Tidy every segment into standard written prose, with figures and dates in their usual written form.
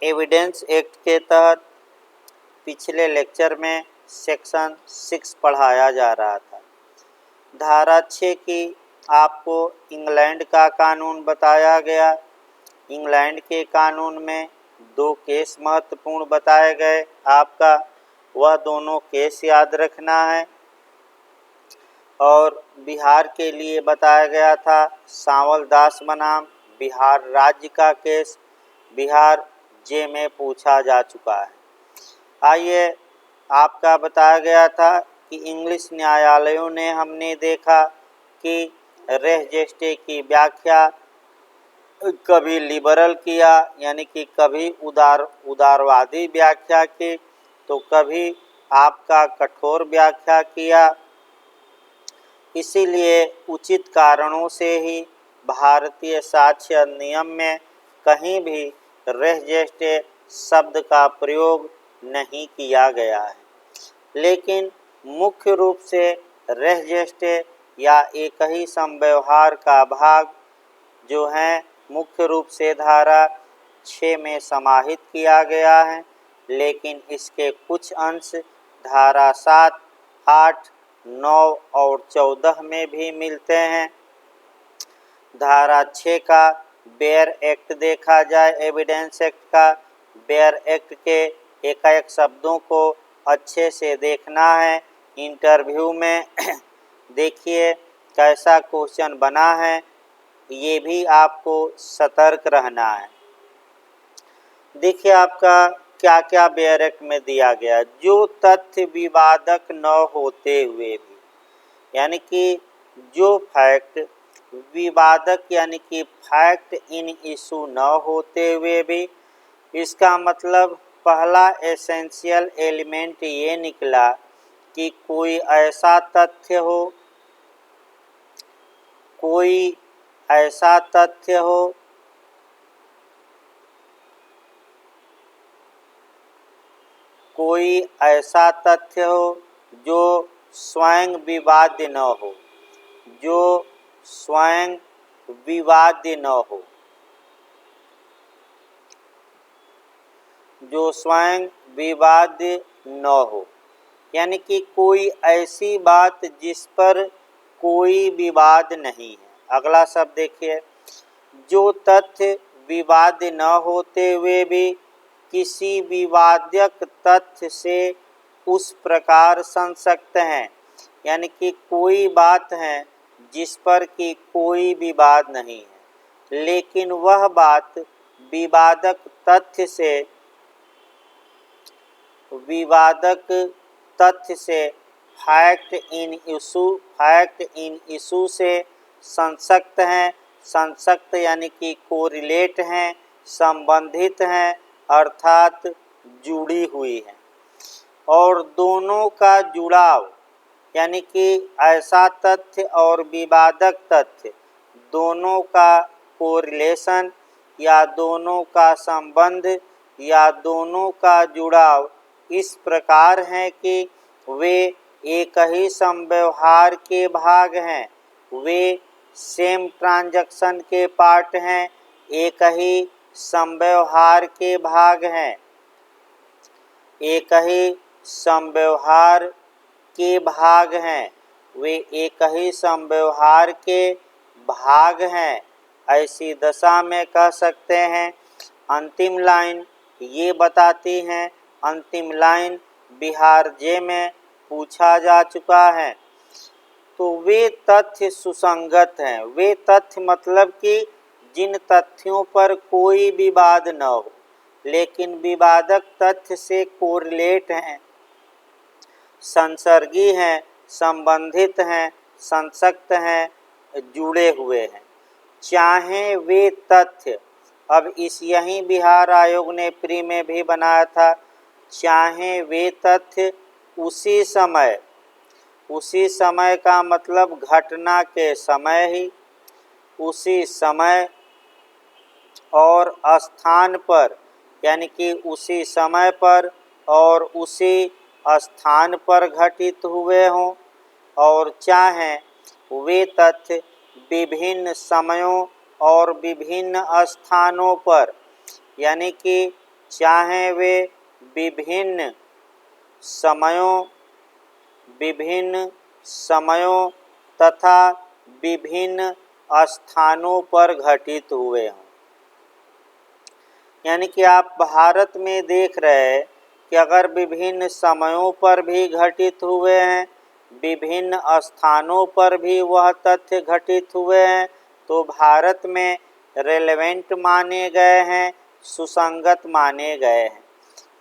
Evidence act के तहत पिछले लेक्चर में सेक्शन 6 पढ़ाया जा रहा था। धारा 6 की आपको इंग्लैंड का कानून बताया गया। इंग्लैंड के कानून में 2 केस महत्वपूर्ण बताए गए। आपका वह दोनों केस याद रखना है। और बिहार के लिए बताया गया था सांवल दास बनाम बिहार राज्य का केस बिहार जे में पूछा जा चुका है। आइए, आपका बताया गया था कि इंग्लिश न्यायालयों ने हमने देखा कि रेह जेस्टे की व्याख्या कभी लिबरल किया, यानी कि कभी उदारवादी व्याख्या की, तो कभी आपका कठोर व्याख्या किया। इसीलिए उचित कारणों से ही भारतीय साक्ष्य अधिनियम में कहीं भी रेह जेस्टे शब्द का प्रयोग नहीं किया गया है। लेकिन मुख्य रूप से रेह जेस्टे या एक ही समव्यवहार का भाग जो है मुख्य रूप से धारा 6 में समाहित किया गया है, लेकिन इसके कुछ अंश धारा 7, 8, 9 और 14 में भी मिलते हैं। धारा 6 का बेयर एक्ट देखा जाए, एविडेंस एक्ट का बेयर एक्ट के एक शब्दों को अच्छे से देखना है। इंटरव्यू में देखिए कैसा क्वेश्चन बना है, ये भी आपको सतर्क रहना है। देखिए आपका क्या क्या बेयर एक्ट में दिया गया। जो तथ्य विवादक न होते हुए भी, यानी कि जो फैक्ट विवादक यानी कि फैक्ट इन इशू न होते हुए भी, इसका मतलब पहला एसेंशियल एलिमेंट ये निकला कि कोई ऐसा तथ्य हो, कोई ऐसा तथ्य हो जो स्वयं विवाद्य न हो, जो स्वयं विवाद्य न हो, जो स्वयं विवाद्य न हो, यानी कि कोई ऐसी बात जिस पर कोई विवाद नहीं है। अगला शब्द देखिए, जो तथ्य विवाद्य न होते हुए भी किसी विवादक तथ्य से उस प्रकार संसक्त हैं, यानी कि कोई बात है जिस पर कि कोई विवाद नहीं है, लेकिन वह बात विवादक तथ्य से फैक्ट इन इशू से संसक्त हैं। संसक्त यानी कि कोरिलेट हैं, संबंधित हैं, अर्थात जुड़ी हुई हैं। और दोनों का जुड़ाव यानी कि ऐसा तथ्य और विवादक तथ्य दोनों का कोरिलेशन या दोनों का संबंध या दोनों का जुड़ाव इस प्रकार है कि वे एक ही समव्यवहार के भाग हैं, वे सेम ट्रांजैक्शन के पार्ट हैं, एक ही समव्यवहार के भाग हैं, एक ही समव्यवहार के भाग हैं, वे एक ही समव्यवहार के भाग हैं। ऐसी दशा में कह सकते हैं। अंतिम लाइन ये बताती हैं, अंतिम लाइन बिहार जे में पूछा जा चुका है। तो वे तथ्य सुसंगत हैं। वे तथ्य मतलब कि जिन तथ्यों पर कोई विवाद न हो, लेकिन विवादक तथ्य से कोरिलेट हैं, संसर्गी हैं, संबंधित हैं, संसक्त हैं, जुड़े हुए हैं। चाहे वे तथ्य, अब यही बिहार आयोग ने प्री में भी बनाया था, चाहे वे तथ्य उसी समय का मतलब घटना के समय ही, उसी समय और स्थान पर, यानी कि उसी समय पर और उसी स्थान पर घटित हुए हों, और चाहे वे तथ्य विभिन्न समयों और विभिन्न स्थानों पर, यानी कि चाहे वे विभिन्न समयों तथा विभिन्न स्थानों पर घटित हुए हों। यानी कि आप भारत में देख रहे हैं कि अगर विभिन्न समयों पर भी घटित हुए हैं, विभिन्न स्थानों पर भी वह तथ्य घटित हुए हैं, तो भारत में रेलेवेंट माने गए हैं, सुसंगत माने गए हैं।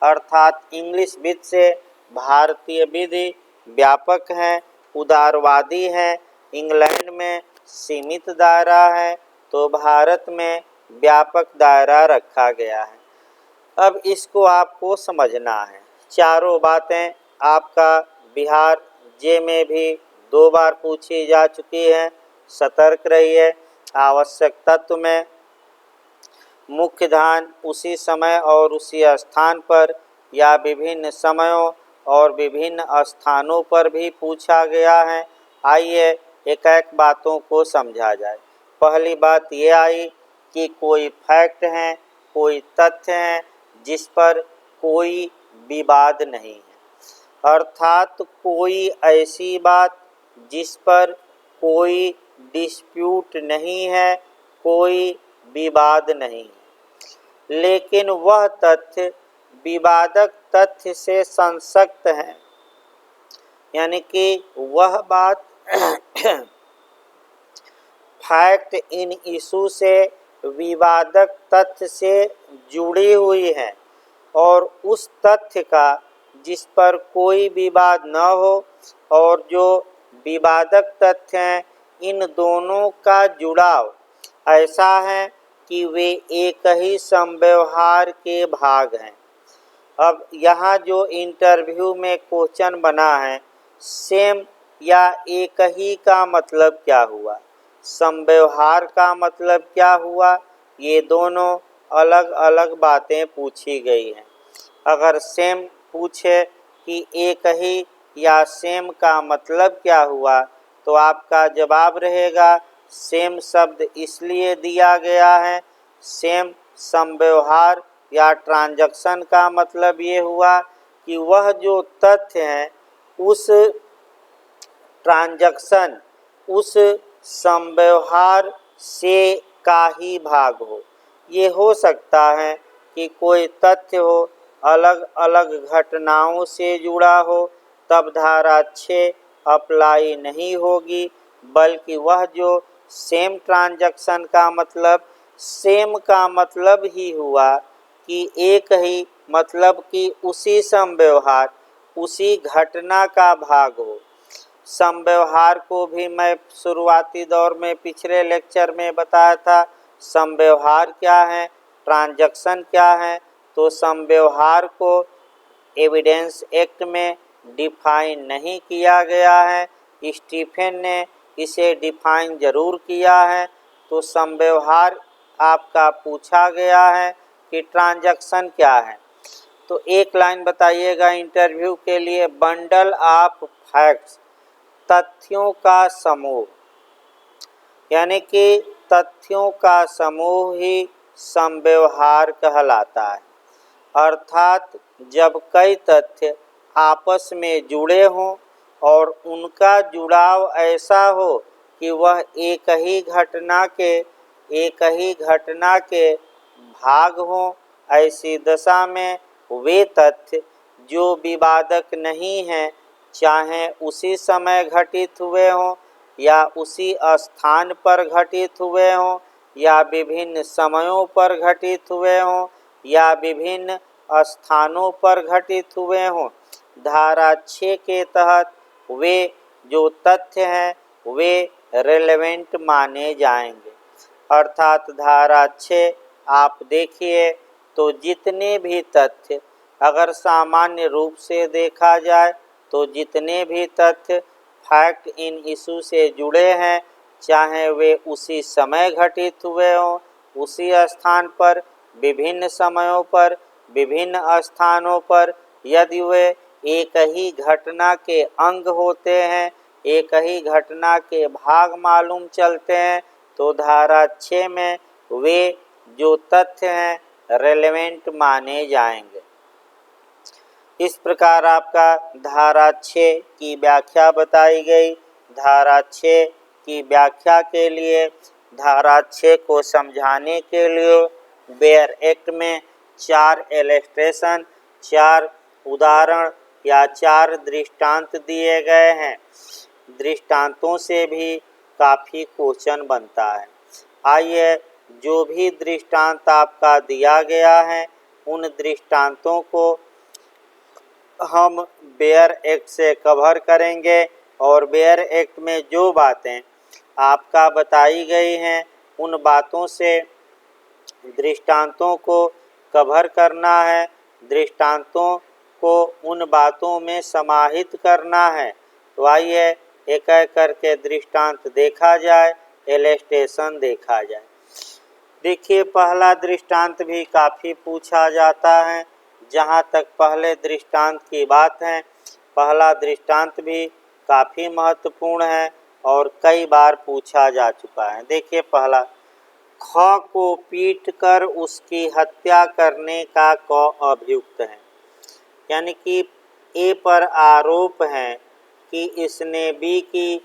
अर्थात इंग्लिश विद से भारतीय विधि व्यापक है, उदारवादी है। इंग्लैंड में सीमित दायरा है, तो भारत में व्यापक दायरा रखा गया है। अब इसको आपको समझना है। चारों बातें आपका बिहार जे में भी 2 बार पूछी जा चुकी हैं। सतर्क रहिए। आवश्यक तत्व में मुख्य ध्यान उसी समय और उसी स्थान पर या विभिन्न समयों और विभिन्न स्थानों पर भी पूछा गया है। आइए एक एक बातों को समझा जाए। पहली बात ये आई कि कोई फैक्ट है, कोई तथ्य है जिस पर कोई विवाद नहीं है। अर्थात कोई ऐसी बात जिस पर कोई डिस्प्यूट नहीं है, कोई विवाद नहीं है, लेकिन वह तथ्य विवादक तथ्य से संसक्त है। यानी कि वह बात फैक्ट इन इशू से विवादक तथ्य से जुड़ी हुई है और उस तथ्य का जिस पर कोई विवाद न हो और जो विवादक तथ्य हैं, इन दोनों का जुड़ाव ऐसा है कि वे एक ही समव्यवहार के भाग हैं। अब यहाँ जो इंटरव्यू में क्वेश्चन बना है, सेम या एक ही का मतलब क्या हुआ, समव्यवहार का मतलब क्या हुआ, ये दोनों अलग अलग बातें पूछी गई हैं। अगर सेम पूछे कि एक ही या सेम का मतलब क्या हुआ, तो आपका जवाब रहेगा सेम शब्द इसलिए दिया गया है, सेम समव्यवहार या ट्रांजैक्शन का मतलब ये हुआ कि वह जो तथ्य है उस ट्रांजैक्शन, उस समव्यवहार से का ही भाग हो। ये हो सकता है कि कोई तथ्य हो अलग अलग घटनाओं से जुड़ा हो, तब धारा 6 अप्लाई नहीं होगी, बल्कि वह जो सेम ट्रांजैक्शन का मतलब, सेम का मतलब ही हुआ कि एक ही, मतलब कि उसी समव्यवहार, उसी घटना का भाग हो। समव्यवहार को भी मैं शुरुआती दौर में पिछले लेक्चर में बताया था। समव्यवहार क्या है, ट्रांजैक्शन क्या है। तो समव्यवहार को एविडेंस एक्ट में डिफाइन नहीं किया गया है, स्टीफेन ने इसे डिफाइन जरूर किया है। तो समव्यवहार आपका पूछा गया है कि ट्रांजैक्शन क्या है। तो एक लाइन बताइएगा इंटरव्यू के लिए, बंडल ऑफ फैक्ट्स, तथ्यों का समूह। यानी कि तथ्यों का समूह ही समव्यवहार कहलाता है। अर्थात जब कई तथ्य आपस में जुड़े हों और उनका जुड़ाव ऐसा हो कि वह एक ही घटना के भाग हों, ऐसी दशा में वे तथ्य जो विवादक नहीं हैं, चाहे उसी समय घटित हुए हों या उसी स्थान पर घटित हुए हों या विभिन्न समयों पर घटित हुए हों या विभिन्न स्थानों पर घटित हुए हों, धारा 6 के तहत वे जो तथ्य हैं वे रेलेवेंट माने जाएंगे। अर्थात धारा 6 आप देखिए तो जितने भी तथ्य, अगर सामान्य रूप से देखा जाए तो जितने भी तथ्य फैक्ट इन इशू से जुड़े हैं, चाहे वे उसी समय घटित हुए हों, उसी स्थान पर, विभिन्न समयों पर, विभिन्न स्थानों पर, यदि वे एक ही घटना के अंग होते हैं, एक ही घटना के भाग मालूम चलते हैं, तो धारा 6 में वे जो तथ्य हैं रेलेवेंट माने जाएंगे। इस प्रकार आपका धारा 6 की व्याख्या बताई गई। धारा 6 की व्याख्या के लिए, धारा 6 को समझाने के लिए बेयर एक्ट में 4 इलस्ट्रेशन, 4 उदाहरण या 4 दृष्टांत दिए गए हैं। दृष्टांतों से भी काफ़ी क्वेश्चन बनता है। आइए, जो भी दृष्टांत आपका दिया गया है उन दृष्टांतों को हम बेयर एक्ट से कवर करेंगे और बेयर एक्ट में जो बातें आपका बताई गई हैं उन बातों से दृष्टांतों को कवर करना है, दृष्टांतों को उन बातों में समाहित करना है। तो आइए एक एक करके दृष्टांत देखा जाए, इलस्ट्रेशन देखा जाए। देखिए, पहला दृष्टांत भी काफ़ी पूछा जाता है। जहाँ तक पहले दृष्टांत की बात है, पहला दृष्टांत भी काफ़ी महत्वपूर्ण है और कई बार पूछा जा चुका है। देखिए, पहला, ख को पीट कर उसकी हत्या करने का क अभियुक्त है। यानी कि ए पर आरोप है कि इसने बी की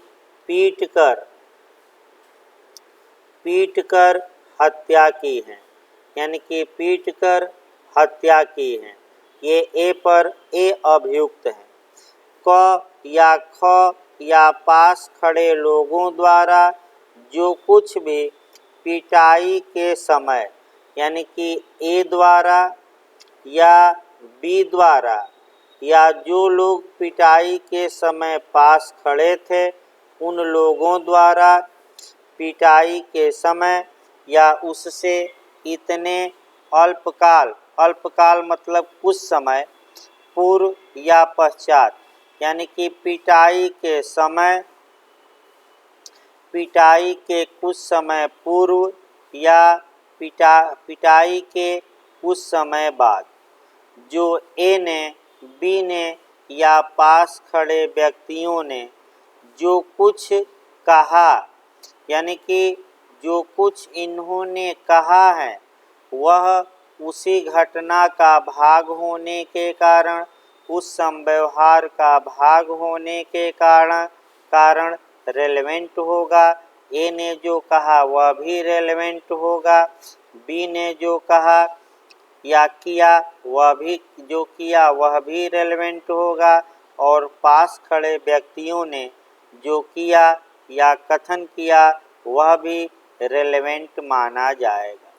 पीट कर हत्या की है, यानी कि पीट कर हत्या की है। ये ए पर ए अभियुक्त है। क या ख या पास खड़े लोगों द्वारा जो कुछ भी पिटाई के समय, यानी कि ए द्वारा या बी द्वारा या जो लोग पिटाई के समय पास खड़े थे उन लोगों द्वारा पिटाई के समय या उससे इतने अल्पकाल मतलब कुछ समय पूर्व या पश्चात, यानी कि पिटाई के कुछ समय पूर्व या पिटाई के कुछ समय बाद जो ए ने, बी ने या पास खड़े व्यक्तियों ने जो कुछ कहा, यानी कि जो कुछ इन्होंने कहा है वह उसी घटना का भाग होने के कारण, उस संव्यवहार का भाग होने के कारण रेलेवेंट होगा। ए ने जो कहा वह भी रेलेवेंट होगा, बी ने जो कहा या किया वह भी रेलेवेंट होगा और पास खड़े व्यक्तियों ने जो किया या कथन किया वह भी रेलेवेंट माना जाएगा।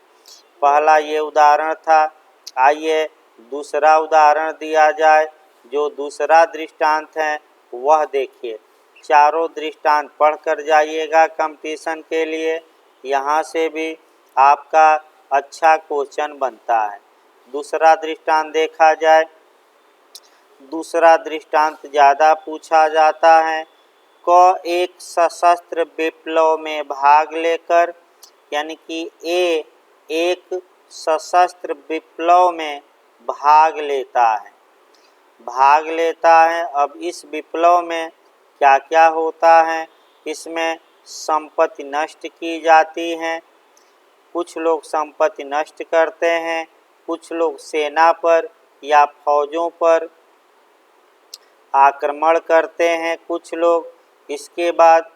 पहला ये उदाहरण था। आइए दूसरा उदाहरण दिया जाए। जो दूसरा दृष्टांत है वह देखिए। चारों दृष्टांत पढ़कर जाइएगा कंपटीशन के लिए, यहाँ से भी आपका अच्छा क्वेश्चन बनता है। दूसरा दृष्टांत देखा जाए। दूसरा दृष्टांत ज़्यादा पूछा जाता है। क एक सशस्त्र विप्लव में भाग लेकर, यानी कि ए एक सशस्त्र विप्लव में भाग लेता है। अब इस विप्लव में क्या क्या होता है? इसमें संपत्ति नष्ट की जाती है। कुछ लोग संपत्ति नष्ट करते हैं, कुछ लोग सेना पर या फौजों पर आक्रमण करते हैं, कुछ लोग इसके बाद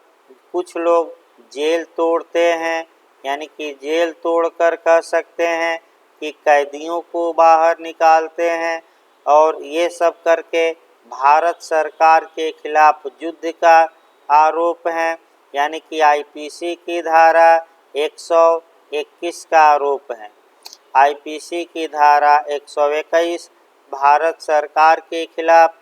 कुछ लोग जेल तोड़ते हैं, यानी कि जेल तोड़कर कह सकते हैं कि कैदियों को बाहर निकालते हैं। और ये सब करके भारत सरकार के खिलाफ युद्ध का आरोप है, यानी कि आईपीसी की धारा 121 का आरोप है। आईपीसी की धारा 121 भारत सरकार के खिलाफ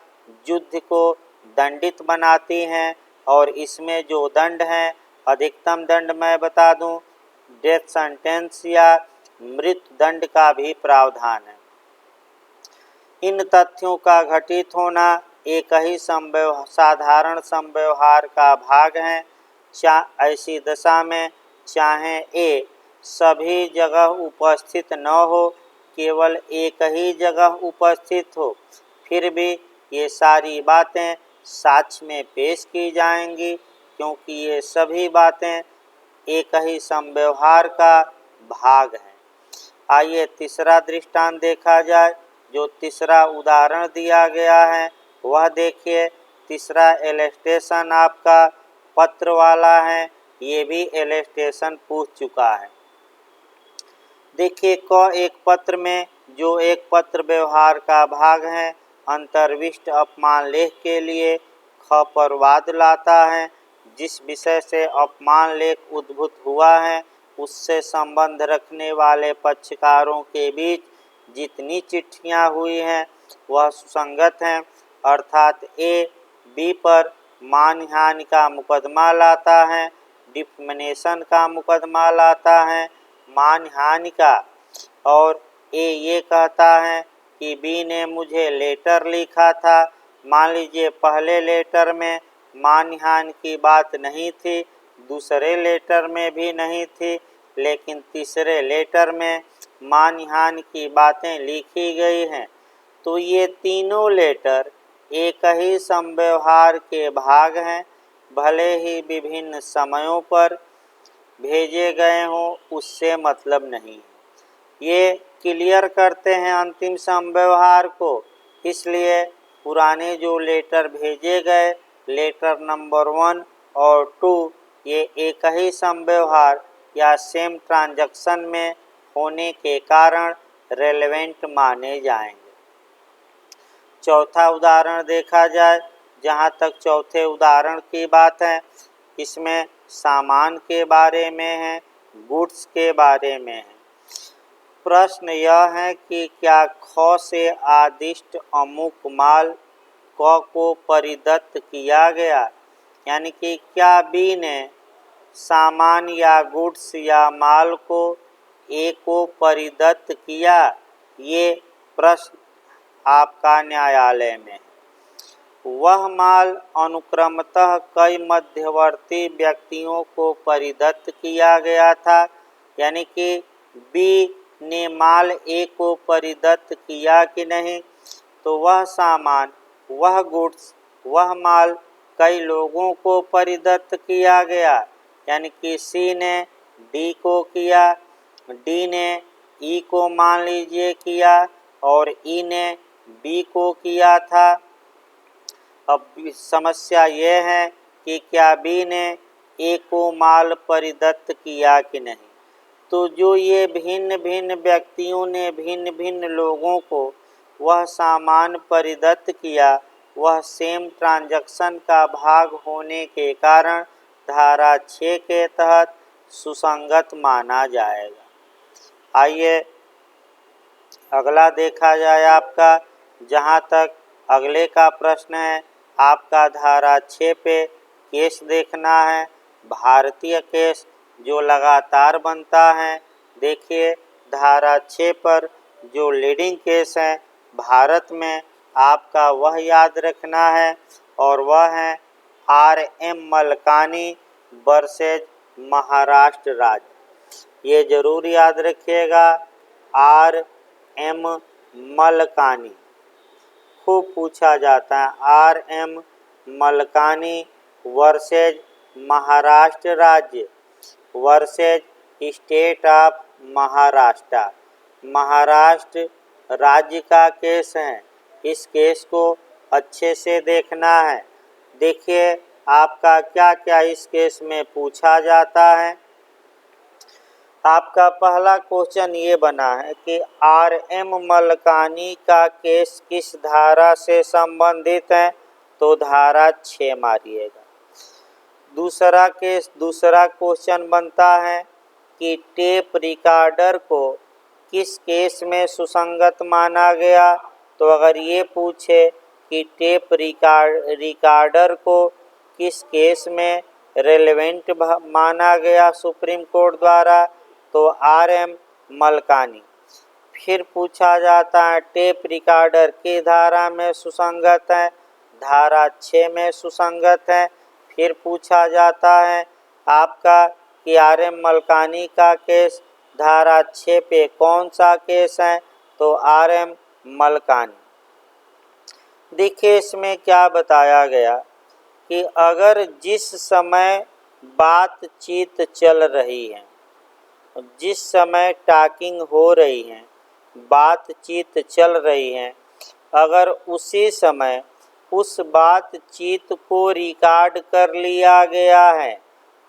युद्ध को दंडित बनाती हैं और इसमें जो दंड हैं, अधिकतम दंड मैं बता दूं, डेथ सेंटेंस या मृत्यु दंड का भी प्रावधान है। इन तथ्यों का घटित होना एक ही साधारण संव्यवहार का भाग है। ऐसी दशा में चाहे ए सभी जगह उपस्थित न हो, केवल एक ही जगह उपस्थित हो, फिर भी ये सारी बातें साक्ष्य में पेश की जाएंगी, क्योंकि ये सभी बातें एक ही संव्यवहार का भाग हैं। आइए तीसरा दृष्टांत देखा जाए। जो तीसरा उदाहरण दिया गया है वह देखिए। तीसरा इलस्ट्रेशन आपका पत्र वाला है, ये भी इलस्ट्रेशन पूछ चुका है। देखिए क एक पत्र में जो एक पत्र व्यवहार का भाग है अंतर्विष्ट अपमान लेख के लिए ख पर वाद लाता है। जिस विषय से अपमान लेख उद्भूत हुआ है उससे संबंध रखने वाले पक्षकारों के बीच जितनी चिट्ठियां हुई हैं वह सुसंगत हैं, अर्थात ए बी पर मानहानि का मुकदमा लाता है, डिफमेनेशन का मुकदमा लाता है मानहानि का, और ए ये कहता है कि बी ने मुझे लेटर लिखा था। मान लीजिए पहले लेटर में मानहानि की बात नहीं थी, दूसरे लेटर में भी नहीं थी, लेकिन तीसरे लेटर में मानहानि की बातें लिखी गई हैं। तो ये तीनों लेटर एक ही समव्यवहार के भाग हैं, भले ही विभिन्न समयों पर भेजे गए हों उससे मतलब नहीं। ये क्लियर करते हैं अंतिम समव्यवहार को। इसलिए पुराने जो लेटर भेजे गए लेटर नंबर 1 और 2 ये एक ही समव्यवहार या सेम ट्रांजैक्शन में होने के कारण रेलेवेंट माने जाएंगे। चौथा उदाहरण देखा जाए। जहाँ तक चौथे उदाहरण की बात है इसमें सामान के बारे में है, गुड्स के बारे में है। प्रश्न यह है कि क्या ख से आदिष्ट अमुक माल क को परिदत्त किया गया, यानी कि क्या बी ने सामान या गुड्स या माल को ए को परिदत्त किया। ये प्रश्न आपका न्यायालय में है। वह माल अनुक्रमतः कई मध्यवर्ती व्यक्तियों को परिदत्त किया गया था, यानी कि बी ने माल ए को परिदत्त किया कि नहीं। तो वह सामान, वह गुड्स, वह माल कई लोगों को परिदत्त किया गया, यानी कि सी ने डी को किया, डी ने ई को मान लीजिए किया और ई ने बी को किया था। अब समस्या यह है कि क्या बी ने ए को माल परिदत्त किया कि नहीं। तो जो ये भिन्न भिन्न व्यक्तियों ने भिन्न भिन्न लोगों को वह सामान परिदत्त किया वह सेम ट्रांजैक्शन का भाग होने के कारण धारा 6 के तहत सुसंगत माना जाएगा। आइए अगला देखा जाए आपका। जहाँ तक अगले का प्रश्न है आपका धारा 6 पे केस देखना है, भारतीय केस जो लगातार बनता है। देखिए धारा 6 पर जो लीडिंग केस है भारत में आपका वह याद रखना है और वह है R.M. मलकानी वर्सेज महाराष्ट्र राज्य। ये जरूर याद रखिएगा, R.M. मलकानी खूब पूछा जाता है। R.M. मलकानी वर्सेज महाराष्ट्र राज्य versus state of Maharashtra, Maharashtra राज्य का केस है। इस केस को अच्छे से देखना है। देखिए आपका क्या क्या इस केस में पूछा जाता है। आपका पहला क्वेश्चन ये बना है कि R.M. मलकानी का केस किस धारा से संबंधित है, तो धारा 6 मारिएगा। दूसरा केस, दूसरा क्वेश्चन बनता है कि टेप रिकॉर्डर को किस केस में सुसंगत माना गया। तो अगर ये पूछे कि टेप रिकॉर्डर को किस केस में रेलेवेंट माना गया सुप्रीम कोर्ट द्वारा, तो R.M. मलकानी। फिर पूछा जाता है टेप रिकॉर्डर की धारा में सुसंगत है, धारा 6 में सुसंगत है। फिर पूछा जाता है आपका कि R.M. मलकानी का केस धारा 6 पे कौन सा केस है, तो R.M. मलकानी। देखिए इसमें क्या बताया गया कि अगर जिस समय बातचीत चल रही है जिस समय टॉकिंग हो रही है, बातचीत चल रही है, अगर उसी समय उस बातचीत को रिकॉर्ड कर लिया गया है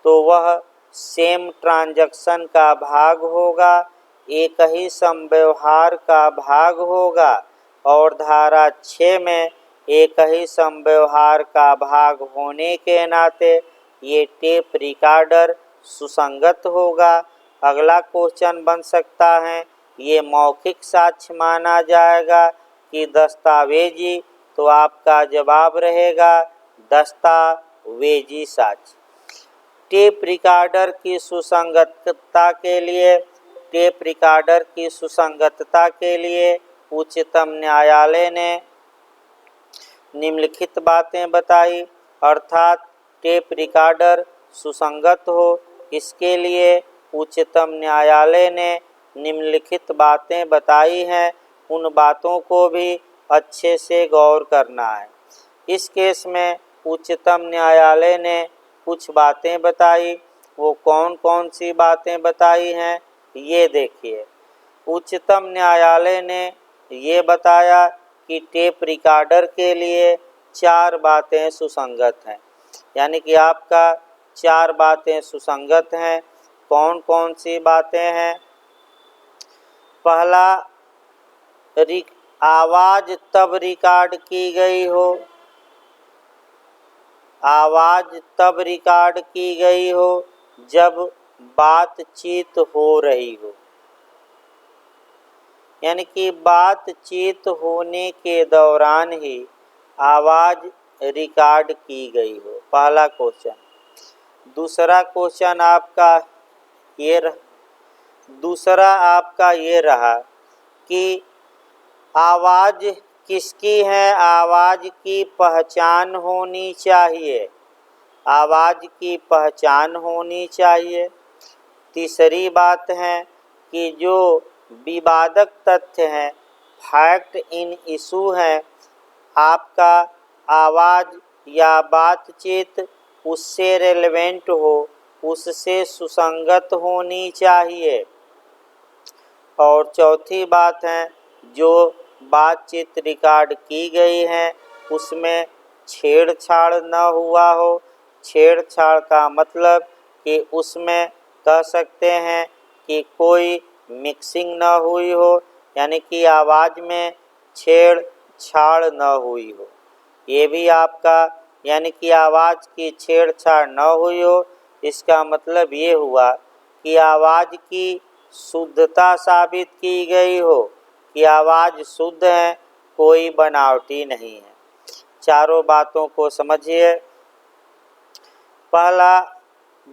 तो वह सेम ट्रांजैक्शन का भाग होगा, एक ही समव्यवहार का भाग होगा और धारा 6 में एक ही समव्यवहार का भाग होने के नाते ये टेप रिकॉर्डर सुसंगत होगा। अगला क्वेश्चन बन सकता है, ये मौखिक साक्ष्य माना जाएगा कि दस्तावेजी? तो आपका जवाब रहेगा दस्तावेजी साक्ष्य। टेप रिकॉर्डर की सुसंगतता के लिए उच्चतम न्यायालय ने निम्नलिखित बातें बताई, अर्थात टेप रिकॉर्डर सुसंगत हो, इसके लिए उच्चतम न्यायालय ने निम्नलिखित बातें बताई हैं। उन बातों को भी अच्छे से गौर करना है। इस केस में उच्चतम न्यायालय ने कुछ बातें बताई, वो कौन कौन सी बातें बताई हैं ये देखिए। उच्चतम न्यायालय ने ये बताया कि टेप रिकॉर्डर के लिए 4 बातें सुसंगत हैं, यानी कि आपका 4 बातें सुसंगत हैं। कौन कौन सी बातें हैं? पहला, आवाज़ तब रिकॉर्ड की गई हो, आवाज़ तब रिकॉर्ड की गई हो जब बातचीत हो रही हो, यानी कि बातचीत होने के दौरान ही आवाज़ रिकॉर्ड की गई हो, पहला क्वेश्चन। दूसरा क्वेश्चन आपका ये रहा कि आवाज़ किसकी है, आवाज़ की पहचान होनी चाहिए, आवाज़ की पहचान होनी चाहिए। तीसरी बात है कि जो विवादक तथ्य हैं, फैक्ट इन इशू है, आपका आवाज़ या बातचीत उससे रेलेवेंट हो, उससे सुसंगत होनी चाहिए। और चौथी बात है, जो बातचीत रिकॉर्ड की गई है उसमें छेड़छाड़ न हुआ हो। छेड़छाड़ का मतलब कि उसमें कह सकते हैं कि कोई मिक्सिंग न हुई हो, यानी कि आवाज़ में छेड़छाड़ न हुई हो। ये भी आपका, यानी कि आवाज़ की छेड़छाड़ न हुई हो, इसका मतलब ये हुआ कि आवाज़ की शुद्धता साबित की गई हो कि आवाज़ शुद्ध है, कोई बनावटी नहीं है। चारों बातों को समझिए। पहला,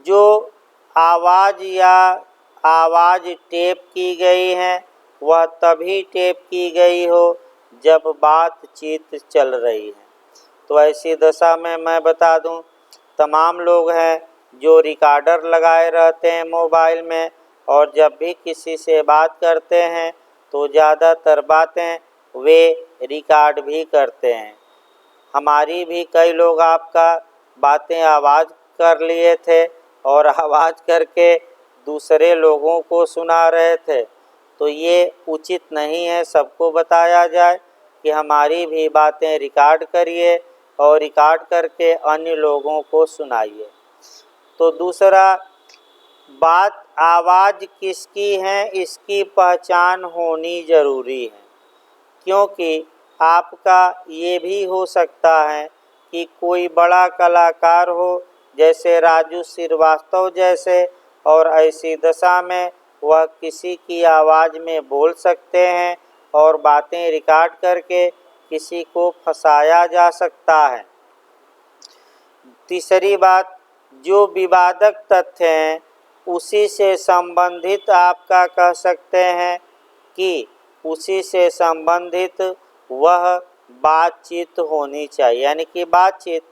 जो आवाज़ या आवाज़ टेप की गई है वह तभी टेप की गई हो जब बातचीत चल रही है। तो ऐसी दशा में मैं बता दूं, तमाम लोग हैं जो रिकॉर्डर लगाए रहते हैं मोबाइल में, और जब भी किसी से बात करते हैं तो ज़्यादातर बातें वे रिकॉर्ड भी करते हैं। हमारी भी कई लोग आपका बातें आवाज़ कर लिए थे और आवाज़ करके दूसरे लोगों को सुना रहे थे। तो ये उचित नहीं है, सबको बताया जाए कि हमारी भी बातें रिकॉर्ड करिए और रिकॉर्ड करके अन्य लोगों को सुनाइए। तो दूसरा बात, आवाज़ किसकी है इसकी पहचान होनी ज़रूरी है, क्योंकि आपका ये भी हो सकता है कि कोई बड़ा कलाकार हो जैसे राजू श्रीवास्तव जैसे, और ऐसी दशा में वह किसी की आवाज़ में बोल सकते हैं और बातें रिकॉर्ड करके किसी को फंसाया जा सकता है। तीसरी बात, जो विवादक तथ्य हैं उसी से संबंधित आपका कह सकते हैं कि उसी से संबंधित वह बातचीत होनी चाहिए, यानी कि बातचीत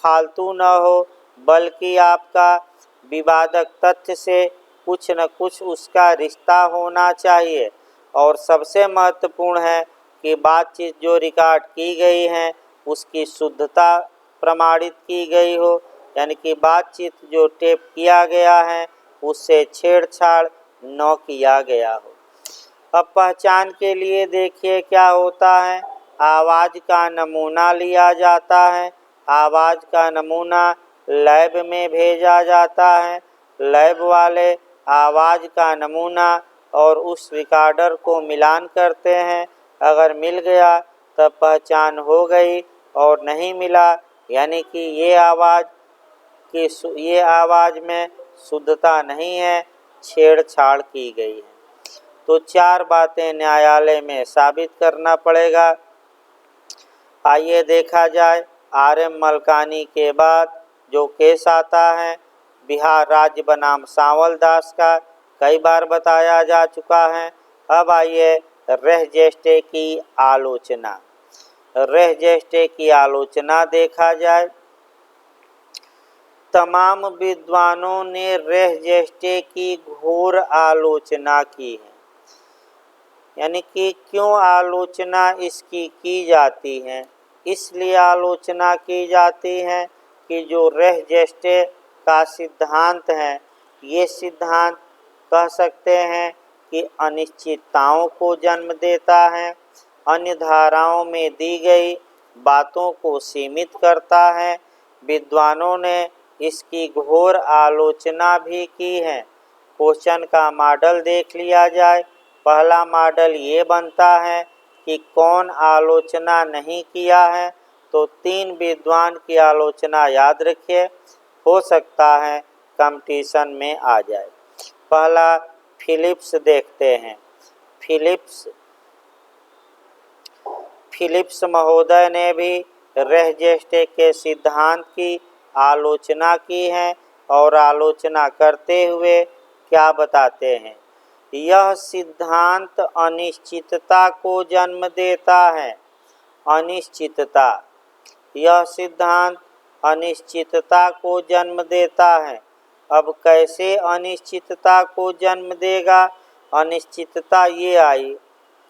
फालतू न हो, बल्कि आपका विवादक तथ्य से कुछ न कुछ उसका रिश्ता होना चाहिए। और सबसे महत्वपूर्ण है कि बातचीत जो रिकॉर्ड की गई है उसकी शुद्धता प्रमाणित की गई हो, यानी कि बातचीत जो टेप किया गया है उससे छेड़छाड़ न किया गया हो। अब पहचान के लिए देखिए क्या होता है। आवाज़ का नमूना लिया जाता है, आवाज़ का नमूना लैब में भेजा जाता है, लैब वाले आवाज़ का नमूना और उस रिकॉर्डर को मिलान करते हैं। अगर मिल गया तब पहचान हो गई, और नहीं मिला यानी कि ये आवाज़ में शुद्धता नहीं है, छेड़छाड़ की गई है। तो 4 बातें न्यायालय में साबित करना पड़ेगा। आइए देखा जाए। RM मलकानी के बाद जो केस आता है बिहार राज्य बनाम सांवल दास का, कई बार बताया जा चुका है। अब आइए रेह जेस्टे की आलोचना। रेह जेस्टे की आलोचना देखा जाए। तमाम विद्वानों ने रेह जेस्टे की घोर आलोचना की है। यानी कि क्यों आलोचना इसकी की जाती है? इसलिए आलोचना की जाती है कि जो रेह जेस्टे का सिद्धांत है, ये सिद्धांत कह सकते हैं कि अनिश्चितताओं को जन्म देता है, अन्य धाराओं में दी गई बातों को सीमित करता है। विद्वानों ने इसकी घोर आलोचना भी की है। क्वेश्चन का मॉडल देख लिया जाए। पहला मॉडल ये बनता है कि कौन आलोचना नहीं किया है, तो 3 विद्वान की आलोचना याद रखिए, हो सकता है कंपटीशन में आ जाए। पहला फिलिप्स देखते हैं। फिलिप्स महोदय ने भी रेह जेस्टे के सिद्धांत की आलोचना की है, और आलोचना करते हुए क्या बताते हैं? यह सिद्धांत अनिश्चितता को जन्म देता है। अनिश्चितता, यह सिद्धांत अनिश्चितता को जन्म देता है। अब कैसे अनिश्चितता को जन्म देगा? अनिश्चितता ये आई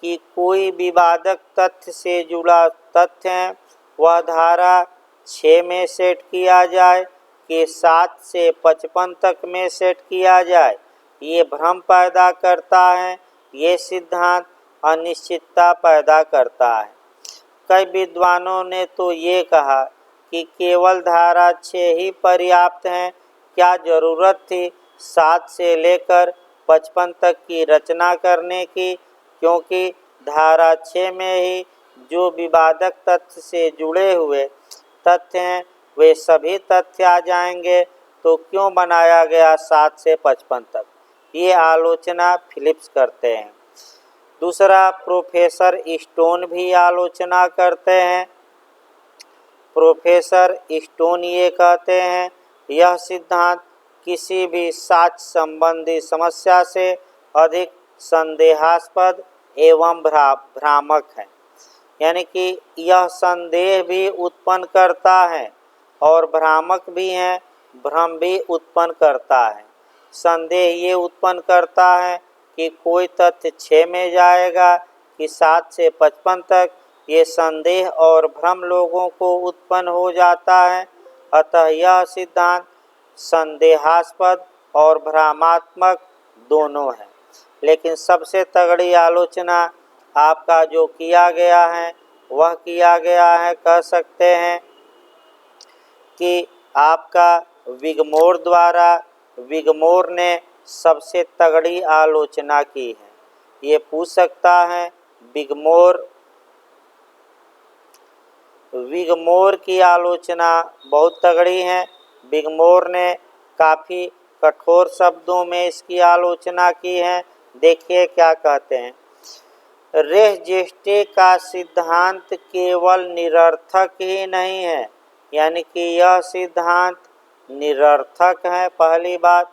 कि कोई विवादक तथ्य से जुड़ा तथ्य है, वह धारा 6 में सेट किया जाए कि 7 से 55 तक में सेट किया जाए, ये भ्रम पैदा करता है। ये सिद्धांत अनिश्चितता पैदा करता है। कई विद्वानों ने तो ये कहा कि केवल धारा 6 ही पर्याप्त है, क्या ज़रूरत थी 7 से लेकर 55 तक की रचना करने की, क्योंकि धारा 6 में ही जो विवादक तथ्य से जुड़े हुए तथ्य हैं वे सभी तथ्य आ जाएंगे, तो क्यों बनाया गया 7 से 55 तक? ये आलोचना फिलिप्स करते हैं। दूसरा, प्रोफेसर स्टोन भी आलोचना करते हैं। प्रोफेसर स्टोन ये कहते हैं यह सिद्धांत किसी भी साक्ष्य संबंधी समस्या से अधिक संदेहास्पद एवं भ्रामक है। यानी कि यह संदेह भी उत्पन्न करता है और भ्रामक भी है, भ्रम भी उत्पन्न करता है। संदेह ये उत्पन्न करता है कि कोई तथ्य 6 में जाएगा कि 7 से 55 तक, ये संदेह और भ्रम लोगों को उत्पन्न हो जाता है। अतः यह सिद्धांत संदेहास्पद और भ्रमात्मक दोनों है। लेकिन सबसे तगड़ी आलोचना आपका जो किया गया है वह किया गया है, कह सकते हैं कि आपका विगमोर द्वारा। विगमोर ने सबसे तगड़ी आलोचना की है। ये पूछ सकता है विगमोर की आलोचना बहुत तगड़ी है। विगमोर ने काफ़ी कठोर शब्दों में इसकी आलोचना की है। देखिए क्या कहते हैं। रेह जेस्टे का सिद्धांत केवल निरर्थक ही नहीं है, यानी कि यह सिद्धांत निरर्थक है, पहली बात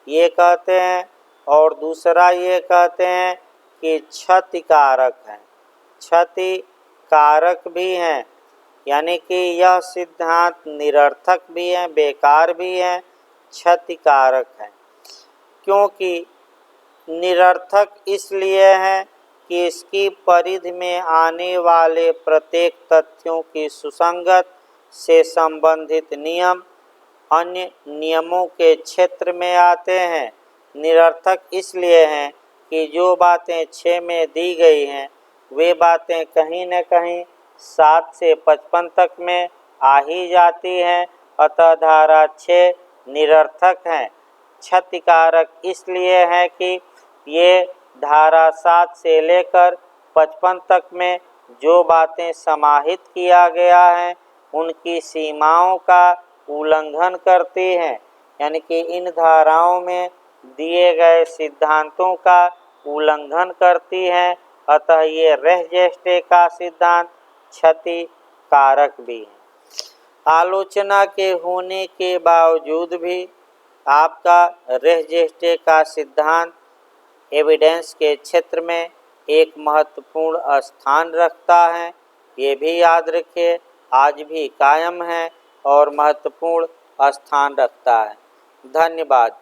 ये कहते हैं। और दूसरा ये कहते हैं कि क्षतिकारक है, क्षतिकारक भी हैं। यानी कि यह सिद्धांत निरर्थक भी है, बेकार भी है, क्षतिकारक है। क्योंकि निरर्थक इसलिए है कि इसकी परिधि में आने वाले प्रत्येक तथ्यों की सुसंगत से संबंधित नियम अन्य नियमों के क्षेत्र में आते हैं। निरर्थक इसलिए हैं कि जो बातें 6 में दी गई हैं वे बातें कहीं न कहीं 7 से 55 तक में आ ही जाती हैं, अतः धारा 6 निरर्थक हैं। क्षतिकारक इसलिए है कि ये धारा 7 से लेकर 55 तक में जो बातें समाहित किया गया है उनकी सीमाओं का उल्लंघन करती हैं, यानी कि इन धाराओं में दिए गए सिद्धांतों का उल्लंघन करती हैं, अतः ये रेह जेस्टे का सिद्धांत क्षतिकारक भी है। आलोचना के होने के बावजूद भी आपका रेह जेस्टे का सिद्धांत एविडेंस के क्षेत्र में एक महत्वपूर्ण स्थान रखता है। ये भी याद रखिए, आज भी कायम है और महत्वपूर्ण स्थान रखता है। धन्यवाद।